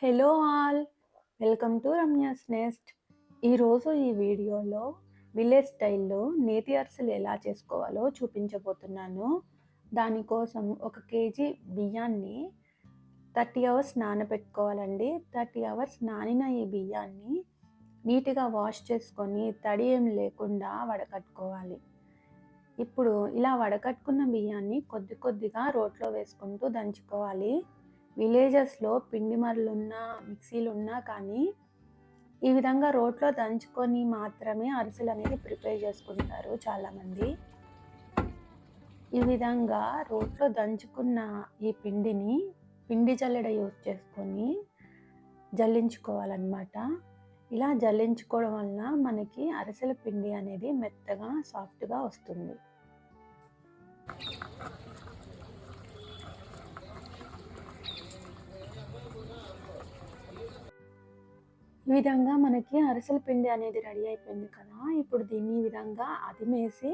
Hello all, welcome to Ramya's Nest. ఈరోజు ఈ వీడియోలో విలేజ్ స్టైల్లో నేతి అరిసెలు ఎలా చేసుకోవాలో చూపించబోతున్నాను. దానికోసం 1 కేజీ బియ్యాన్ని 30 అవర్స్ నానబెట్టుకోవాలండి. 30 అవర్స్ నానిన ఈ బియ్యాన్ని నీట్గా వాష్ చేసుకొని తడి ఏం లేకుండా వడకట్టుకోవాలి. ఇప్పుడు ఇలా వడకట్టుకున్న బియ్యాన్ని కొద్ది కొద్దిగా రోట్లో వేసుకుంటూ దంచుకోవాలి. విలేజెస్లో పిండి మరలున్నా మిక్సీలున్నా కానీ ఈ విధంగా రోట్లో దంచుకొని మాత్రమే అరిసెలు అనేది ప్రిపేర్ చేసుకుంటారు చాలామంది. ఈ విధంగా రోట్లో దంచుకున్న ఈ పిండిని పిండి జల్లెడ యూజ్ చేసుకొని జల్లించుకోవాలన్నమాట. ఇలా జల్లించుకోవడం వల్ల మనకి అరిసెల పిండి అనేది మెత్తగా సాఫ్ట్గా వస్తుంది. ఈ విధంగా మనకి అరిసెల పిండి అనేది రెడీ అయిపోయింది కదా. ఇప్పుడు దీన్ని ఈ విధంగా అదిమేసి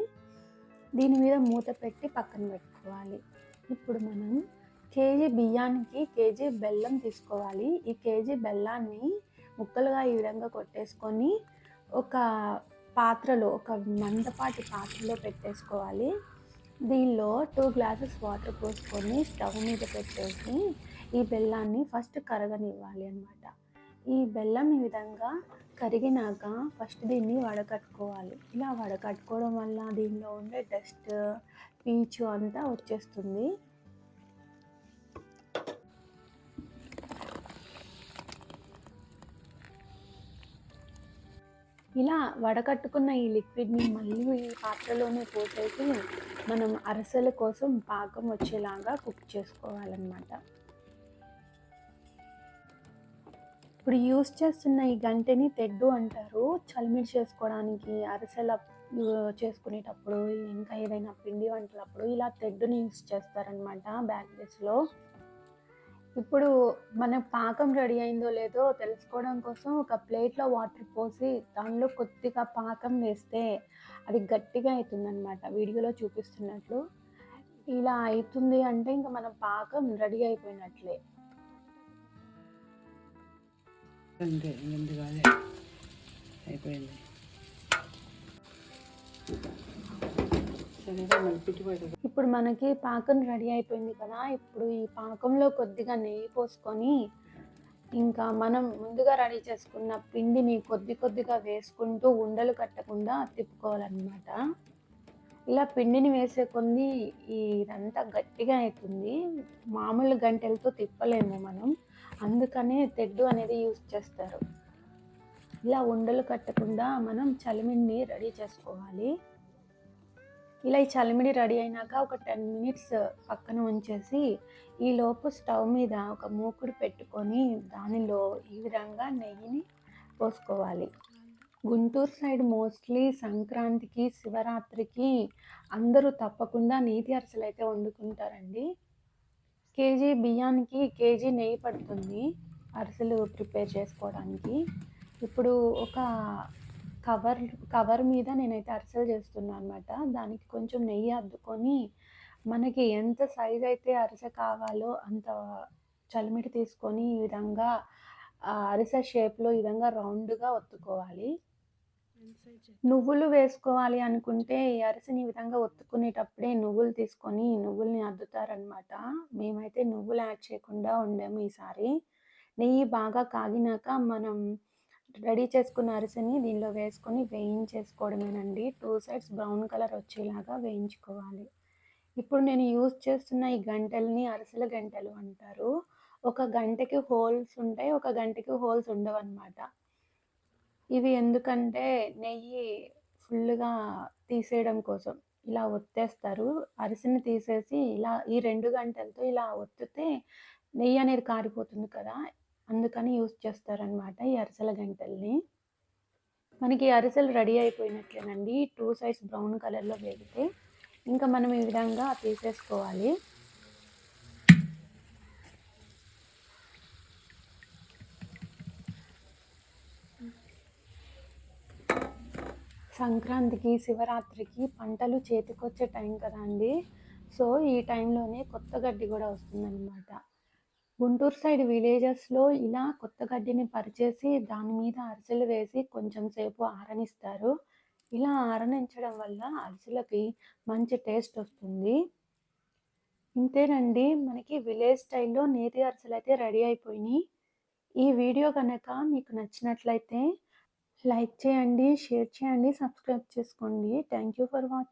దీని మీద మూత పెట్టి పక్కన పెట్టుకోవాలి. ఇప్పుడు మనం కేజీ బియ్యానికి కేజీ బెల్లం తీసుకోవాలి. ఈ కేజీ బెల్లాన్ని ముక్కలుగా ఈ విధంగా కొట్టేసుకొని ఒక పాత్రలో, ఒక మందపాటి పాత్రలో పెట్టేసుకోవాలి. దీనిలో 2 గ్లాసెస్ వాటర్ పోసుకొని స్టవ్ మీద పెట్టేసి ఈ బెల్లాన్ని ఫస్ట్ కరగనివ్వాలి అన్నమాట. ఈ బెల్లం ఈ విధంగా కరిగినాక ఫస్ట్ దీన్ని వడకట్టుకోవాలి. ఇలా వడకట్టుకోవడం వల్ల దీనిలో ఉండే డస్ట్, పీచు అంతా వచ్చేస్తుంది. ఇలా వడకట్టుకున్న ఈ లిక్విడ్ని మళ్ళీ ఈ పాత్రలోనే పోసేసి మనం అరిసెల కోసం పాకం వచ్చేలాగా కుక్ చేసుకోవాలన్నమాట. ఇప్పుడు యూస్ చేస్తున్న ఈ గంటెని తెడ్డు అంటారు. చలిమిడి చేసుకోవడానికి, అరిసెల చేసుకునేటప్పుడు, ఇంకా ఏదైనా పిండి వంటలప్పుడు ఇలా తెడ్డుని యూస్ చేస్తారనమాట బేకరీస్లో. ఇప్పుడు మన పాకం రెడీ అయిందో లేదో తెలుసుకోవడం కోసం ఒక ప్లేట్లో వాటర్ పోసి దానిలో కొద్దిగా పాకం వేస్తే అది గట్టిగా అవుతుందన్నమాట. వీడియోలో చూపిస్తున్నట్లు ఇలా అవుతుంది అంటే ఇంకా మన పాకం రెడీ అయిపోయినట్లే. అంతే ఎందుకదే అయిపోయింది. ఇప్పుడు మనకి పాకం రెడీ అయిపోయింది కదా. ఇప్పుడు ఈ పాకంలో కొద్దిగా నెయ్యి పోసుకొని ఇంకా మనం ముందుగా రెడీ చేసుకున్న పిండిని కొద్దిగా వేసుకుంటూ ఉండలు కట్టకుండా తిప్పుకోవాలన్నమాట. ఇలా పిండిని వేసే కొద్ది ఇదంతా గట్టిగా అవుతుంది. మామూలు గంటెలతో తిప్పలేము మనం, అందుకనే తెడ్డు అనేది యూజ్ చేస్తారు. ఇలా ఉండలు కట్టకుండా మనం చలిమిడిని రెడీ చేసుకోవాలి. ఇలా ఈ చలిమిడి రెడీ అయినాక ఒక 10 మినిట్స్ పక్కన ఉంచేసి ఈలోపు స్టవ్ మీద ఒక మూకుడు పెట్టుకొని దానిలో ఈ విధంగా నెయ్యిని పోసుకోవాలి. గుంటూరు సైడ్ మోస్ట్లీ సంక్రాంతికి, శివరాత్రికి అందరూ తప్పకుండా నేతి అరిసెలు అయితే వండుకుంటారండి. కేజీ బియ్యానికి కేజీ నెయ్యి పడుతుంది అరిసెలు ప్రిపేర్ చేసుకోవడానికి. ఇప్పుడు ఒక కవర్ మీద నేనైతే అరిసెలు చేస్తున్నాను అనమాట. దానికి కొంచెం నెయ్యి అద్దుకొని మనకి ఎంత సైజ్ అయితే అరిసె కావాలో అంత చలిమిడి తీసుకొని ఈ విధంగా అరిసె షేప్లో ఈ విధంగా రౌండ్గా ఒత్తుకోవాలి. నువ్వులు వేసుకోవాలి అనుకుంటే ఈ అరిసెని ఈ విధంగా ఒత్తుకునేటప్పుడే నువ్వులు తీసుకొని నువ్వుల్ని అద్దుతారనమాట. మేమైతే నువ్వులు యాడ్ చేయకుండా వండాము ఈసారి. నెయ్యి బాగా కాగినాక మనం రెడీ చేసుకున్న అరిసెని దీనిలో వేసుకొని వేయించేసుకోవడమేనండి. 2 సైడ్స్ బ్రౌన్ కలర్ వచ్చేలాగా వేయించుకోవాలి. ఇప్పుడు నేను యూజ్ చేస్తున్న ఈ గంటెల్ని అరిసెల గంటెలు అంటారు. ఒక గంటకి హోల్స్ ఉంటాయి, ఒక గంటకి హోల్స్ ఉండవన్నమాట. ఇవి ఎందుకంటే నెయ్యి ఫుల్గా తీసేయడం కోసం ఇలా ఒత్తేస్తారు. అరిసెని తీసేసి ఇలా ఈ 2 గంటలతో ఇలా ఒత్తితే నెయ్యి అనేది కారిపోతుంది కదా, అందుకని యూజ్ చేస్తారనమాట ఈ అరిసెల గంటల్ని. మనకి అరిసెలు రెడీ అయిపోయినట్లేనండి. 2 సైడ్స్ బ్రౌన్ కలర్లో వేగితే ఇంకా మనం ఈ విధంగా తీసేసుకోవాలి. సంక్రాంతికి, శివరాత్రికి పంటలు చేతికొచ్చే టైం కదా అండి. సో ఈ టైంలోనే కొత్త గడ్డి కూడా వస్తుందన్నమాట. గుంటూరు సైడ్ విలేజెస్‌లో ఇలా కొత్త గడ్డిని పరిచేసి దాని మీద అరిసెలు వేసి కొంచెం సేపు ఆరనిస్తారు. ఇలా ఆరనించడం వల్ల అరిసెలకి మంచి టేస్ట్ వస్తుంది. ఇంతేనండి, మనకి విలేజ్ స్టైల్‌లో నేతి అరిసెలయితే రెడీ అయిపోయినియి. ఈ వీడియో గనక మీకు నచ్చినట్లయితే లైక్ చేయండి, షేర్ చేయండి, సబ్స్క్రైబ్ చేసుకోండి. Thank you for watching.